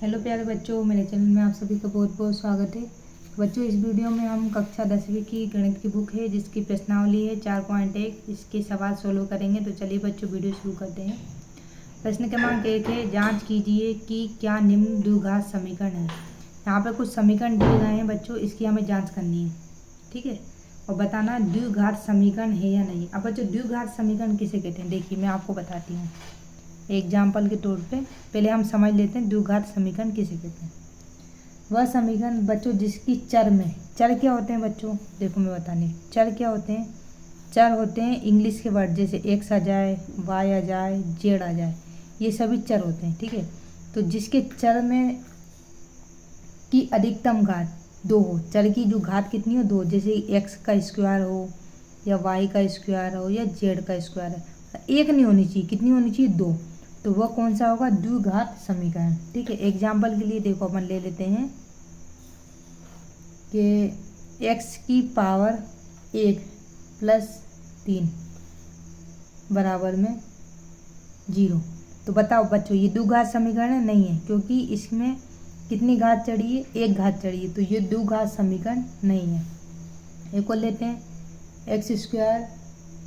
Hello प्यारे बच्चों, मेरे चैनल में आप सभी का बहुत बहुत स्वागत है। बच्चों, इस वीडियो में हम कक्षा 10वीं की गणित की बुक है जिसकी प्रश्नावली है 4.1, इसके सवाल सोल्व करेंगे। तो चलिए बच्चों, वीडियो शुरू करते हैं। प्रश्न क्रमांक 1 है, जांच कीजिए कि क्या निम्न द्विघात समीकरण है। यहाँ पर कुछ समीकरण दिए गए हैं बच्चों, इसकी हमें जाँच करनी है, ठीक है, और बताना द्विघात समीकरण है या नहीं। अब बच्चों, द्विघात समीकरण किसे कहते हैं, देखिए मैं आपको बताती हूँ एग्जाम्पल के तौर पे। पहले हम समझ लेते हैं द्विघात समीकरण किसे कहते हैं। वह समीकरण बच्चों जिसकी चर में, चर क्या होते हैं बच्चों, देखो मैं बताने, चर क्या होते हैं। चर होते हैं इंग्लिश के वर्ड, जैसे एक्स आ जाए, वाई आ जाए, जेड आ जाए, ये सभी चर होते हैं, ठीक है। तो जिसके चर में की अधिकतम घात 2 हो, चर की जो घात कितनी हो 2, जैसे एक्स का स्क्वायर हो या वाई का स्क्वायर हो या जेड का स्क्वायर है, एक नहीं होनी चाहिए, कितनी होनी चाहिए 2। तो वह कौन सा होगा, द्विघात समीकरण, ठीक है। एग्जाम्पल के लिए देखो अपन ले लेते हैं कि एक्स की पावर 1 + 3 बराबर में 0। तो बताओ बच्चों, ये द्विघात समीकरण है, नहीं है, क्योंकि इसमें कितनी घात चढ़ी है, 1 घात चढ़ी है, तो ये द्विघात समीकरण नहीं है। एक और लेते हैं, x²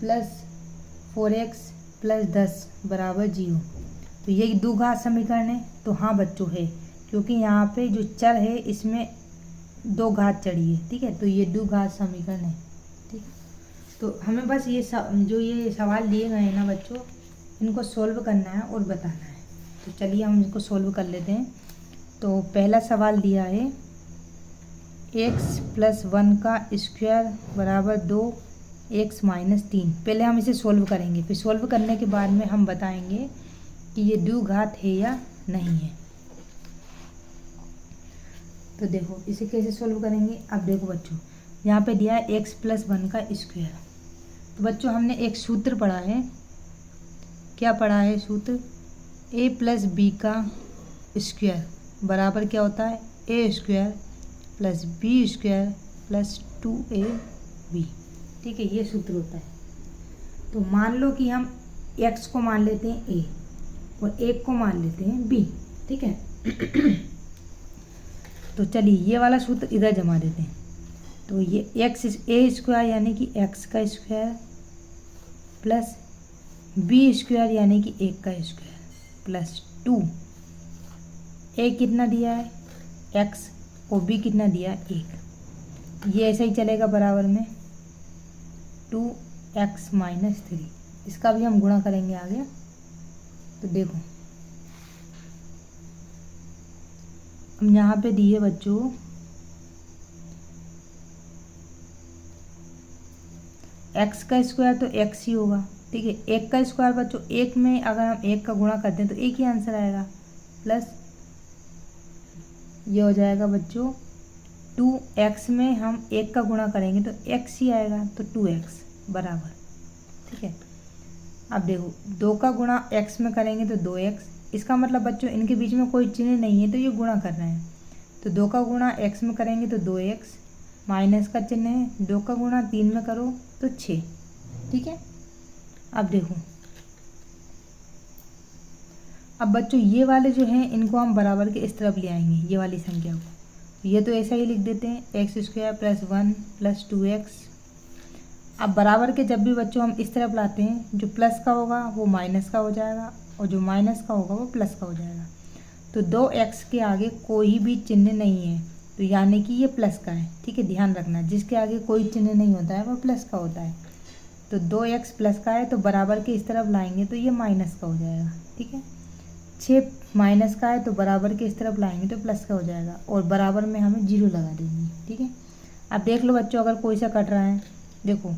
+ 4x + 10 बराबर 0। तो ये द्विघात समीकरण है, तो हाँ बच्चों है, क्योंकि यहाँ पे जो चर है इसमें 2 घात चढ़ी है, ठीक है, तो ये द्विघात समीकरण है, ठीक। तो हमें बस ये जो ये सवाल दिए गए हैं ना बच्चों, इनको सोल्व करना है और बताना है। तो चलिए हम इनको सोल्व कर लेते हैं। तो पहला सवाल दिया है x + 1 का स्क्वायर बराबर 2x - 3। पहले हम इसे सोल्व करेंगे, फिर सोल्व करने के बाद में हम बताएंगे कि ये द्विघात है या नहीं है। तो देखो इसे कैसे सोल्व करेंगे। अब देखो बच्चों, यहाँ पे दिया है x + 1 का स्क्वायर। तो बच्चों हमने एक सूत्र पढ़ा है, क्या पढ़ा है सूत्र, a + b का स्क्वायर बराबर क्या होता है, a² + b² + 2ab, ठीक है, ये सूत्र होता है। तो मान लो कि हम x को मान लेते हैं a और 1 को मान लेते हैं b, ठीक है। तो चलिए ये वाला सूत्र इधर जमा देते हैं। तो ये a² यानी कि x का स्क्वायर प्लस b² यानी कि 1 का स्क्वायर प्लस 2, a कितना दिया है x और b कितना दिया है 1, ये ऐसे ही चलेगा बराबर में 2x - 3। इसका भी हम गुणा करेंगे आगे। तो देखो हम यहाँ पे दिए बच्चों x का स्क्वायर, तो x ही होगा, ठीक है। 1 का स्क्वायर बच्चों, 1 में अगर हम 1 का गुणा करते हैं तो 1 ही आंसर आएगा, प्लस ये हो जाएगा बच्चों 2x में हम 1 का गुणा करेंगे तो x ही आएगा, तो 2x बराबर, ठीक है। अब देखो 2 का गुणा x में करेंगे तो 2x, इसका मतलब बच्चों इनके बीच में कोई चिन्ह नहीं है, तो ये गुणा कर रहे हैं। तो 2 का गुणा x में करेंगे तो 2x, माइनस का चिन्ह है, 2 का गुणा 3 में करो तो 6, ठीक है। अब देखो, अब बच्चों ये वाले जो हैं इनको हम बराबर के इस तरफ ले आएंगे, ये वाली संख्या को। ये तो ऐसा ही लिख देते हैं x² + 1 + 2x। अब बराबर के जब भी बच्चों हम इस तरफ लाते हैं, जो प्लस का होगा वो माइनस का हो जाएगा और जो माइनस का होगा वो प्लस का हो जाएगा। तो 2x के आगे कोई भी चिन्ह नहीं है, तो यानी कि ये प्लस का है, ठीक है। ध्यान रखना, जिसके आगे कोई चिन्ह नहीं होता है वो प्लस का होता है। तो 2x प्लस का है, तो बराबर के इस तरफ लाएंगे तो ये माइनस का हो जाएगा, ठीक है। 6 माइनस का है, तो बराबर के इस तरफ लाएंगे तो प्लस का हो जाएगा, और बराबर में हमें 0 लगा देंगे, ठीक है। अब देख लो बच्चों, अगर कोई सा कट रहा है, देखो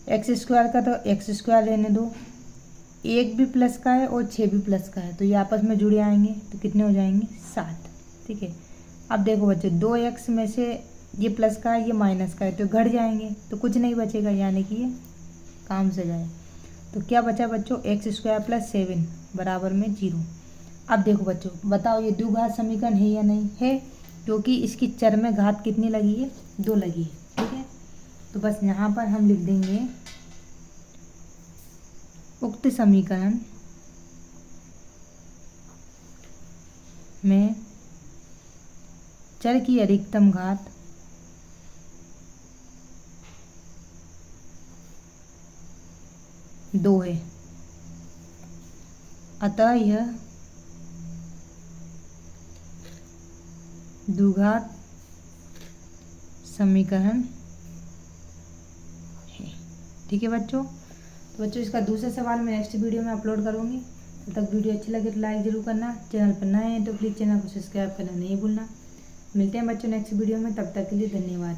x² का तो x² रहने दो, 1 भी प्लस का है और 6 भी प्लस का है, तो ये आपस में जुड़े आएंगे तो कितने हो जाएंगे 7, ठीक है। अब देखो बच्चों 2x में से ये प्लस का है ये माइनस का है, तो घट जाएंगे तो कुछ नहीं बचेगा, यानी कि ये काम से जाए। तो क्या बचा बच्चों, x² + 7 बराबर में 0। अब देखो बच्चों बताओ ये द्विघात समीकरण है या नहीं है, क्योंकि इसकी चर में घात कितनी लगी है, 2 लगी है, ठीक है। तो बस यहाँ पर हम लिख देंगे उक्त समीकरण में चर की अधिकतम घात दो है, अतः यह द्विघात समीकरण है। ठीक है बच्चों, तो बच्चों इसका दूसरा सवाल मैं नेक्स्ट वीडियो में अपलोड करूँगी। तब तक वीडियो अच्छी लगे तो लाइक ज़रूर करना, चैनल पर नए हैं तो प्लीज़ चैनल को सब्सक्राइब करना नहीं भूलना। मिलते हैं बच्चों नेक्स्ट वीडियो में, तब तक के लिए धन्यवाद।